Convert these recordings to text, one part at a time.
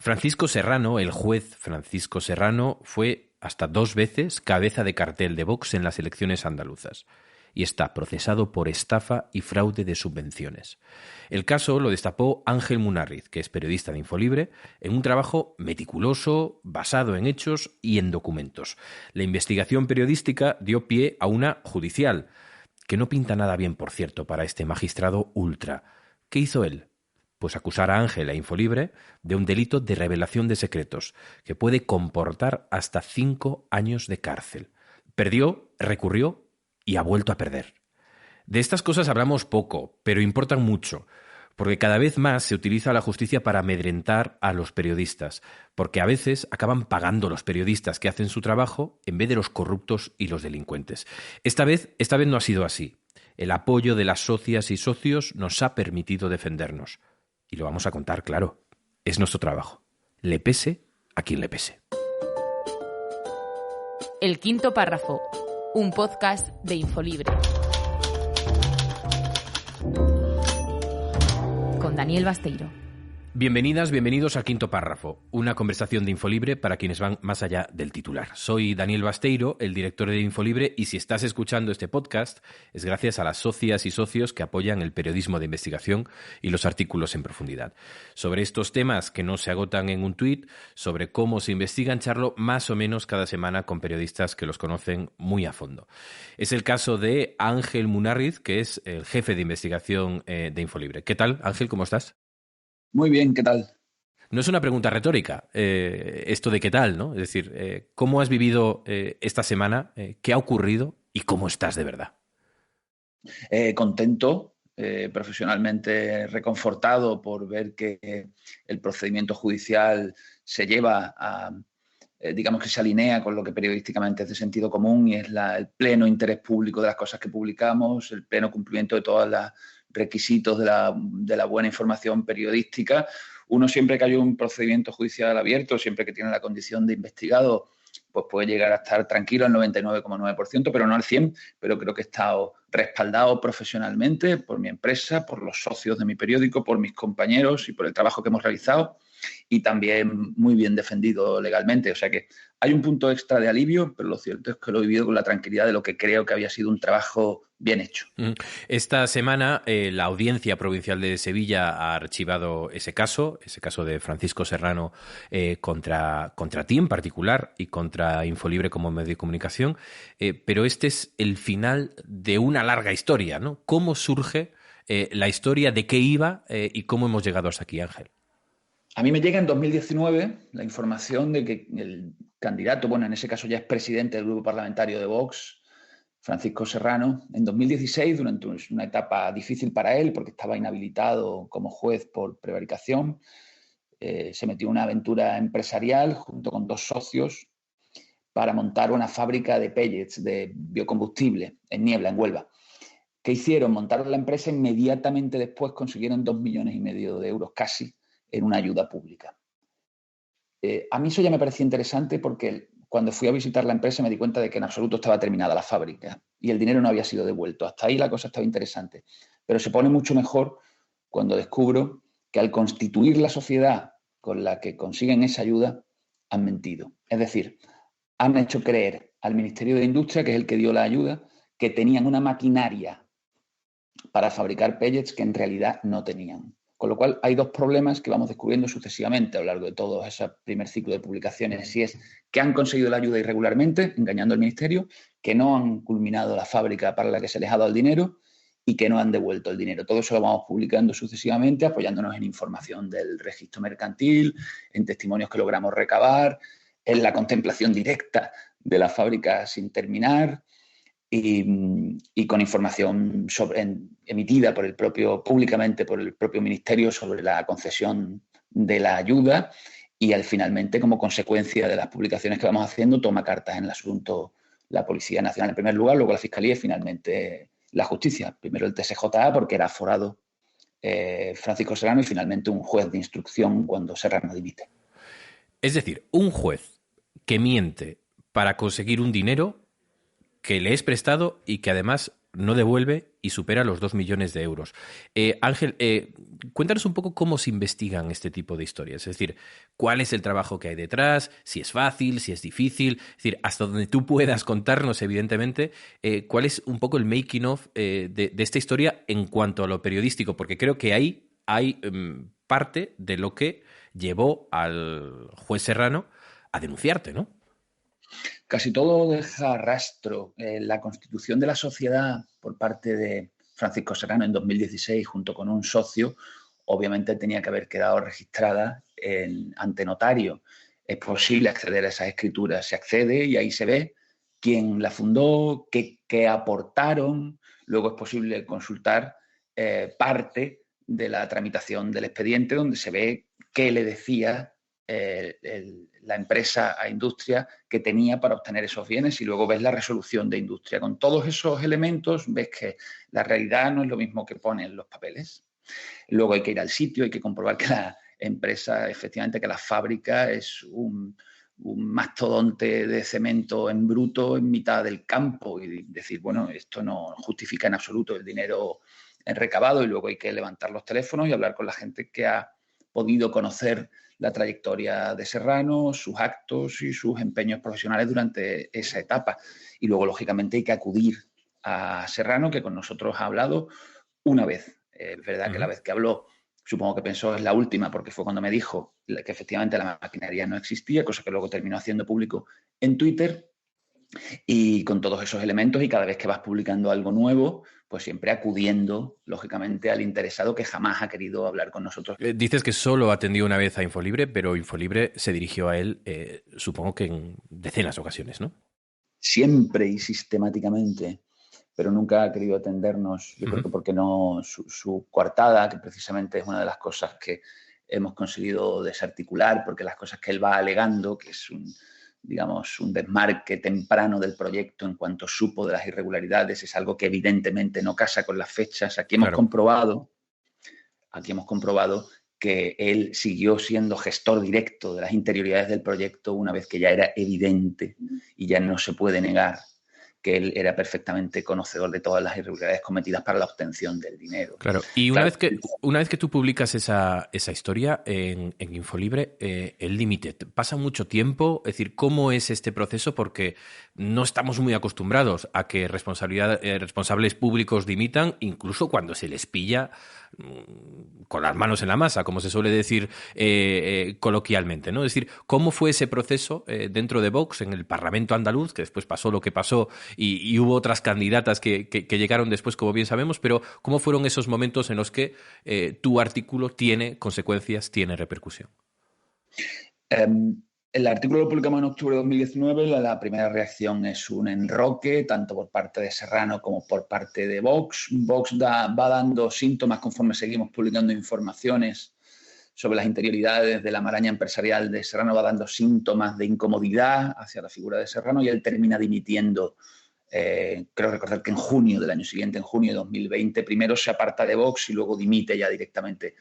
Francisco Serrano, el juez Francisco Serrano, fue hasta 2 veces cabeza de cartel de Vox en las elecciones andaluzas y está procesado por estafa y fraude de subvenciones. El caso lo destapó Ángel Munarriz, que es periodista de Infolibre, en un trabajo meticuloso, basado en hechos y en documentos. La investigación periodística dio pie a una judicial, que no pinta nada bien, por cierto, para este magistrado ultra. ¿Qué hizo él? Pues acusar a Ángel e Infolibre de un delito de revelación de secretos, que puede comportar hasta 5 años de cárcel. Perdió, recurrió y ha vuelto a perder. De estas cosas hablamos poco, pero importan mucho, porque cada vez más se utiliza la justicia para amedrentar a los periodistas, porque a veces acaban pagando los periodistas que hacen su trabajo en vez de los corruptos y los delincuentes. Esta vez no ha sido así. El apoyo de las socias y socios nos ha permitido defendernos. Y lo vamos a contar, claro. Es nuestro trabajo. Le pese a quien le pese. El quinto párrafo. Un podcast de Infolibre. Con Daniel Basteiro. Bienvenidas, bienvenidos al Quinto Párrafo, una conversación de Infolibre para quienes van más allá del titular. Soy Daniel Basteiro, el director de Infolibre, y si estás escuchando este podcast es gracias a las socias y socios que apoyan el periodismo de investigación y los artículos en profundidad. Sobre estos temas que no se agotan en un tuit, sobre cómo se investigan, charlo más o menos cada semana con periodistas que los conocen muy a fondo. Es el caso de Ángel Munarriz, que es el jefe de investigación de Infolibre. ¿Qué tal, Ángel? ¿Cómo estás? Muy bien, ¿qué tal? No es una pregunta retórica, esto de qué tal, ¿no? Es decir, ¿cómo has vivido esta semana? ¿Qué ha ocurrido? ¿Y cómo estás de verdad? Contento, profesionalmente reconfortado por ver que el procedimiento judicial se lleva a, digamos que se alinea con lo que periodísticamente es de sentido común y es el pleno interés público de las cosas que publicamos, el pleno cumplimiento de todos los requisitos de la buena información periodística. Uno siempre que hay un procedimiento judicial abierto, siempre que tiene la condición de investigado, pues puede llegar a estar tranquilo al 99,9%, pero no al 100%, pero creo que he estado respaldado profesionalmente por mi empresa, por los socios de mi periódico, por mis compañeros y por el trabajo que hemos realizado y también muy bien defendido legalmente. O sea que hay un punto extra de alivio, pero lo cierto es que lo he vivido con la tranquilidad de lo que creo que había sido un trabajo bien hecho. Esta semana la Audiencia Provincial de Sevilla ha archivado ese caso de Francisco Serrano contra ti en particular y contra Infolibre como medio de comunicación, pero este es el final de una larga historia, ¿no? ¿Cómo surge la historia, de qué iba y cómo hemos llegado hasta aquí, Ángel? A mí me llega en 2019 la información de que el candidato, bueno, en ese caso ya es presidente del grupo parlamentario de Vox, Francisco Serrano, en 2016, durante una etapa difícil para él porque estaba inhabilitado como juez por prevaricación, se metió en una aventura empresarial junto con 2 socios para montar una fábrica de pellets, de biocombustible, en Niebla, en Huelva. ¿Qué hicieron? Montaron la empresa, inmediatamente después consiguieron 2,5 millones de euros casi en una ayuda pública. A mí eso ya me parecía interesante porque cuando fui a visitar la empresa me di cuenta de que en absoluto estaba terminada la fábrica y el dinero no había sido devuelto. Hasta ahí la cosa estaba interesante. Pero se pone mucho mejor cuando descubro que al constituir la sociedad con la que consiguen esa ayuda han mentido. Es decir, han hecho creer al Ministerio de Industria, que es el que dio la ayuda, que tenían una maquinaria para fabricar pellets que en realidad no tenían. Con lo cual hay 2 problemas que vamos descubriendo sucesivamente a lo largo de todo ese primer ciclo de publicaciones. Y es que han conseguido la ayuda irregularmente, engañando al Ministerio, que no han culminado la fábrica para la que se les ha dado el dinero y que no han devuelto el dinero. Todo eso lo vamos publicando sucesivamente, apoyándonos en información del registro mercantil, en testimonios que logramos recabar, en la contemplación directa de la fábrica sin terminar, y con información emitida públicamente por el propio Ministerio sobre la concesión de la ayuda y finalmente, como consecuencia de las publicaciones que vamos haciendo, toma cartas en el asunto la Policía Nacional en primer lugar, luego la Fiscalía y finalmente la Justicia. Primero el TSJA porque era aforado Francisco Serrano y finalmente un juez de instrucción cuando Serrano dimite. Es decir, un juez que miente para conseguir un dinero que le es prestado y que además no devuelve y supera los 2 millones de euros. Ángel, cuéntanos un poco cómo se investigan este tipo de historias. Es decir, cuál es el trabajo que hay detrás, si es fácil, si es difícil. Es decir, hasta donde tú puedas contarnos, evidentemente, cuál es un poco el making of de esta historia en cuanto a lo periodístico, porque creo que ahí hay parte de lo que llevó al juez Serrano a denunciarte, ¿no? Casi todo deja rastro. La constitución de la sociedad por parte de Francisco Serrano en 2016, junto con un socio, obviamente tenía que haber quedado registrada ante notario. Es posible acceder a esas escrituras. Se accede y ahí se ve quién la fundó, qué aportaron. Luego es posible consultar parte de la tramitación del expediente, donde se ve qué le decía la empresa a Industria que tenía para obtener esos bienes, y luego ves la resolución de Industria. Con todos esos elementos ves que la realidad no es lo mismo que ponen los papeles. Luego hay que ir al sitio, hay que comprobar que la empresa, efectivamente, que la fábrica es un mastodonte de cemento en bruto en mitad del campo, y decir, bueno, esto no justifica en absoluto el dinero recabado. Y luego hay que levantar los teléfonos y hablar con la gente que ha podido conocer la trayectoria de Serrano, sus actos y sus empeños profesionales durante esa etapa. Y luego, lógicamente, hay que acudir a Serrano, que con nosotros ha hablado una vez. Es verdad que la vez que habló, supongo que pensó es la última, porque fue cuando me dijo que efectivamente la maquinaria no existía, cosa que luego terminó haciendo público en Twitter. Y con todos esos elementos, y cada vez que vas publicando algo nuevo, pues siempre acudiendo, lógicamente, al interesado que jamás ha querido hablar con nosotros. Dices que solo atendió una vez a Infolibre, pero Infolibre se dirigió a él, supongo que en decenas de ocasiones, ¿no? Siempre y sistemáticamente, pero nunca ha querido atendernos. Yo creo que porque no, su coartada, que precisamente es una de las cosas que hemos conseguido desarticular, porque las cosas que él va alegando, que es un desmarque temprano del proyecto en cuanto supo de las irregularidades, es algo que evidentemente no casa con las fechas. Aquí hemos comprobado que él siguió siendo gestor directo de las interioridades del proyecto una vez que ya era evidente y ya no se puede negar que él era perfectamente conocedor de todas las irregularidades cometidas para la obtención del dinero. Claro, y una vez que tú publicas esa historia en Infolibre, el límite, pasa mucho tiempo, es decir, ¿cómo es este proceso? Porque no estamos muy acostumbrados a que responsables públicos dimitan, incluso cuando se les pilla con las manos en la masa, como se suele decir coloquialmente, ¿no? Es decir, ¿cómo fue ese proceso dentro de Vox en el Parlamento andaluz, que después pasó lo que pasó y hubo otras candidatas que llegaron después, como bien sabemos, pero cómo fueron esos momentos en los que tu artículo tiene consecuencias, tiene repercusión? El artículo lo publicamos en octubre de 2019. La primera reacción es un enroque, tanto por parte de Serrano como por parte de Vox. Vox va dando síntomas conforme seguimos publicando informaciones sobre las interioridades de la maraña empresarial de Serrano, va dando síntomas de incomodidad hacia la figura de Serrano, y él termina dimitiendo. Creo recordar que en junio del año siguiente, en junio de 2020, primero se aparta de Vox y luego dimite ya directamente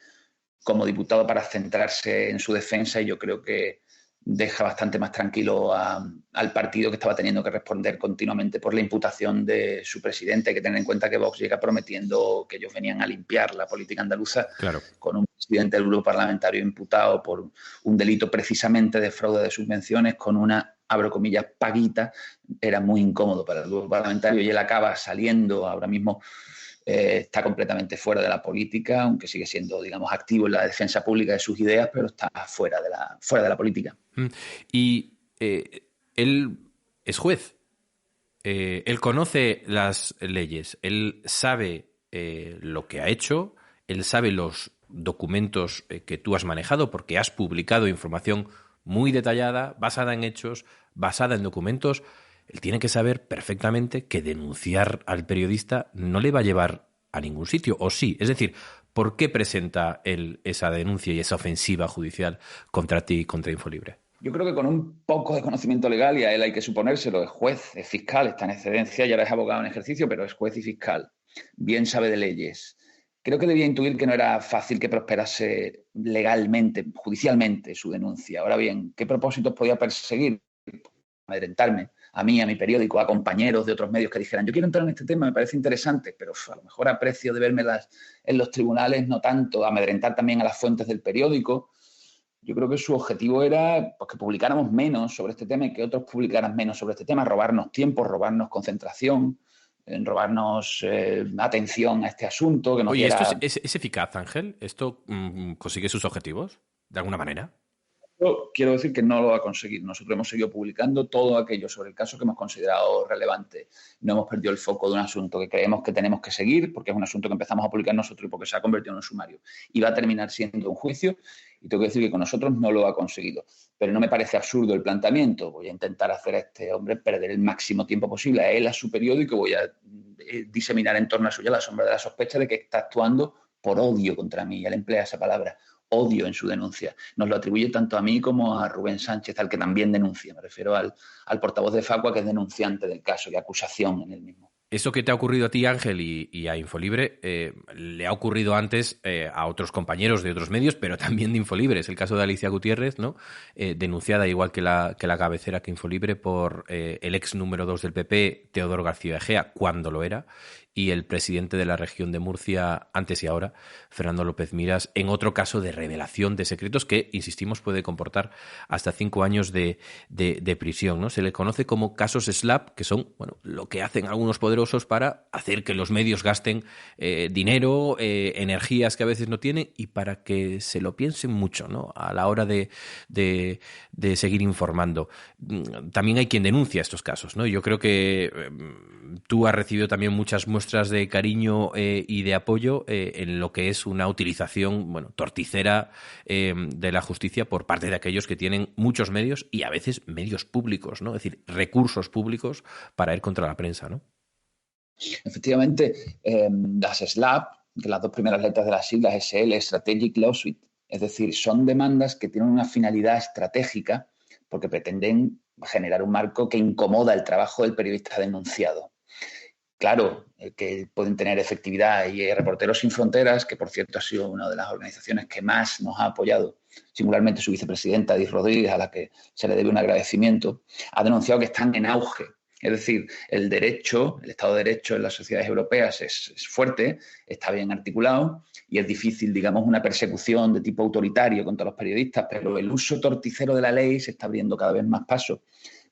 como diputado para centrarse en su defensa, y yo creo que deja bastante más tranquilo al partido, que estaba teniendo que responder continuamente por la imputación de su presidente. Hay que tener en cuenta que Vox llega prometiendo que ellos venían a limpiar la política andaluza, claro, con un presidente del grupo parlamentario imputado por un delito precisamente de fraude de subvenciones, con una, abro comillas, paguita. Era muy incómodo para el grupo parlamentario, y él acaba saliendo ahora mismo. Está completamente fuera de la política, aunque sigue siendo, digamos, activo en la defensa pública de sus ideas, pero está fuera de la política. Y él es juez. Él conoce las leyes, él sabe lo que ha hecho, él sabe los documentos que tú has manejado, porque has publicado información muy detallada, basada en hechos, basada en documentos. Él tiene que saber perfectamente que denunciar al periodista no le va a llevar a ningún sitio, ¿o sí? Es decir, ¿por qué presenta él esa denuncia y esa ofensiva judicial contra ti y contra Infolibre? Yo creo que con un poco de conocimiento legal, y a él hay que suponérselo, es juez, es fiscal, está en excedencia, ya es abogado en ejercicio, pero es juez y fiscal. Bien sabe de leyes. Creo que debía intuir que no era fácil que prosperase legalmente, judicialmente, su denuncia. Ahora bien, ¿qué propósitos podía perseguir? amedrentarme a mí, a mi periódico, a compañeros de otros medios que dijeran, yo quiero entrar en este tema, me parece interesante, pero a lo mejor a precio de verme en los tribunales, no tanto, amedrentar también a las fuentes del periódico. Yo creo que su objetivo era pues, que publicáramos menos sobre este tema y que otros publicaran menos sobre este tema, robarnos tiempo, robarnos concentración, robarnos atención a este asunto. Que nos Oye, diera... ¿esto es eficaz, Ángel? ¿Esto consigue sus objetivos de alguna manera? Yo quiero decir que no lo va a conseguir. Nosotros hemos seguido publicando todo aquello sobre el caso que hemos considerado relevante. No hemos perdido el foco de un asunto que creemos que tenemos que seguir porque es un asunto que empezamos a publicar nosotros y porque se ha convertido en un sumario. Y va a terminar siendo un juicio y tengo que decir que con nosotros no lo ha conseguido. Pero no me parece absurdo el planteamiento. Voy a intentar hacer a este hombre perder el máximo tiempo posible a él, a su periódico, y voy a diseminar en torno a suya la sombra de la sospecha de que está actuando por odio contra mí. Él emplea esa palabra. Odio en su denuncia. Nos lo atribuye tanto a mí como a Rubén Sánchez, al que también denuncia. Me refiero al portavoz de Facua, que es denunciante del caso y acusación en el mismo. Eso que te ha ocurrido a ti, Ángel, y a Infolibre, le ha ocurrido antes a otros compañeros de otros medios, pero también de Infolibre. Es el caso de Alicia Gutiérrez, ¿no? Denunciada, igual que la cabecera que Infolibre, por el ex número 2 del PP, Teodoro García Egea, cuando lo era, y el presidente de la región de Murcia, antes y ahora, Fernando López Miras, en otro caso de revelación de secretos que, insistimos, puede comportar hasta 5 años de prisión, ¿no? Se le conoce como casos SLAPP, que son, bueno, lo que hacen algunos poderosos para hacer que los medios gasten dinero, energías que a veces no tienen, y para que se lo piensen mucho, ¿no? A la hora de seguir informando. También hay quien denuncia estos casos, ¿no? Yo creo que tú has recibido también muchas muestras de cariño y de apoyo en lo que es una utilización, bueno, torticera de la justicia por parte de aquellos que tienen muchos medios y a veces medios públicos, ¿no? Es decir, recursos públicos para ir contra la prensa, ¿no? Efectivamente, las SLAPP, que las dos primeras letras de las siglas SL, Strategic Lawsuit, es decir, son demandas que tienen una finalidad estratégica porque pretenden generar un marco que incomoda el trabajo del periodista denunciado. Claro, que pueden tener efectividad, y Reporteros Sin Fronteras, que por cierto ha sido una de las organizaciones que más nos ha apoyado, singularmente su vicepresidenta, Edith Rodríguez, a la que se le debe un agradecimiento, ha denunciado que están en auge. Es decir, el derecho, el Estado de Derecho en las sociedades europeas es fuerte, está bien articulado y es difícil, digamos, una persecución de tipo autoritario contra los periodistas, pero el uso torticero de la ley se está abriendo cada vez más paso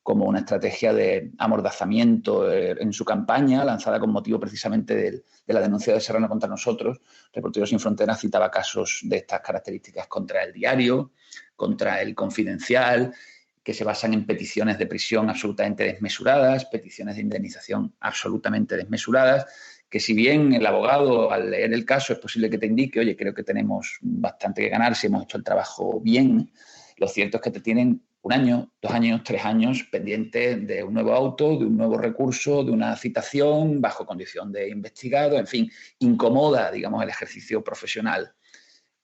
como una estrategia de amordazamiento en su campaña, lanzada con motivo precisamente de la denuncia de Serrano contra nosotros. Reporteros Sin Fronteras citaba casos de estas características contra El Diario, contra El Confidencial, que se basan en peticiones de prisión absolutamente desmesuradas, peticiones de indemnización absolutamente desmesuradas, que si bien el abogado al leer el caso es posible que te indique, oye, creo que tenemos bastante que ganar si hemos hecho el trabajo bien, lo cierto es que te tienen 1 año, 2 años, 3 años pendiente de un nuevo auto, de un nuevo recurso, de una citación bajo condición de investigado, en fin, incomoda, digamos, el ejercicio profesional.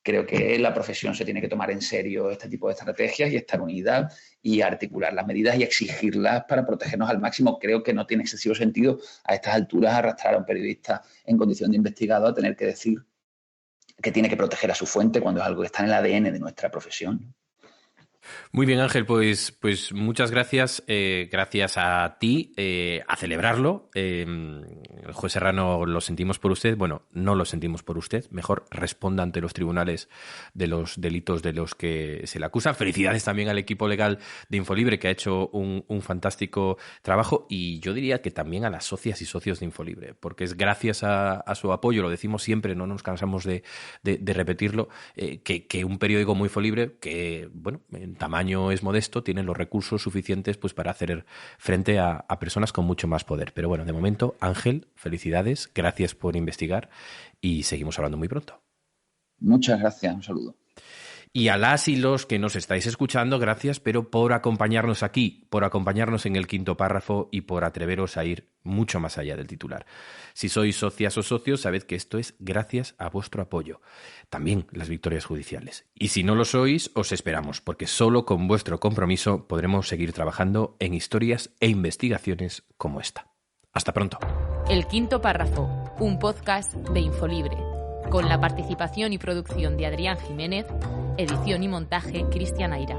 Creo que la profesión se tiene que tomar en serio este tipo de estrategias y estar unida y articular las medidas y exigirlas para protegernos al máximo. Creo que no tiene excesivo sentido a estas alturas arrastrar a un periodista en condición de investigado a tener que decir que tiene que proteger a su fuente cuando es algo que está en el ADN de nuestra profesión. Muy bien, Ángel, pues muchas gracias. Gracias a ti, a celebrarlo. El juez Serrano lo sentimos por usted. Bueno, no lo sentimos por usted. Mejor responda ante los tribunales de los delitos de los que se le acusa. Felicidades también al equipo legal de Infolibre, que ha hecho un fantástico trabajo. Y yo diría que también a las socias y socios de Infolibre, porque es gracias a su apoyo, lo decimos siempre, no nos cansamos de repetirlo, que un periódico como Infolibre, que, bueno, en tamaño es modesto, tienen los recursos suficientes pues para hacer frente a personas con mucho más poder. Pero bueno, de momento, Ángel, felicidades, gracias por investigar y seguimos hablando muy pronto. Muchas gracias, un saludo. Y a las y los que nos estáis escuchando, gracias, pero por acompañarnos aquí, por acompañarnos en el quinto párrafo y por atreveros a ir mucho más allá del titular. Si sois socias o socios, sabed que esto es gracias a vuestro apoyo. También las victorias judiciales. Y si no lo sois, os esperamos, porque solo con vuestro compromiso podremos seguir trabajando en historias e investigaciones como esta. Hasta pronto. El quinto párrafo, un podcast de Infolibre, con la participación y producción de Adrián Jiménez, edición y montaje Cristian Aira.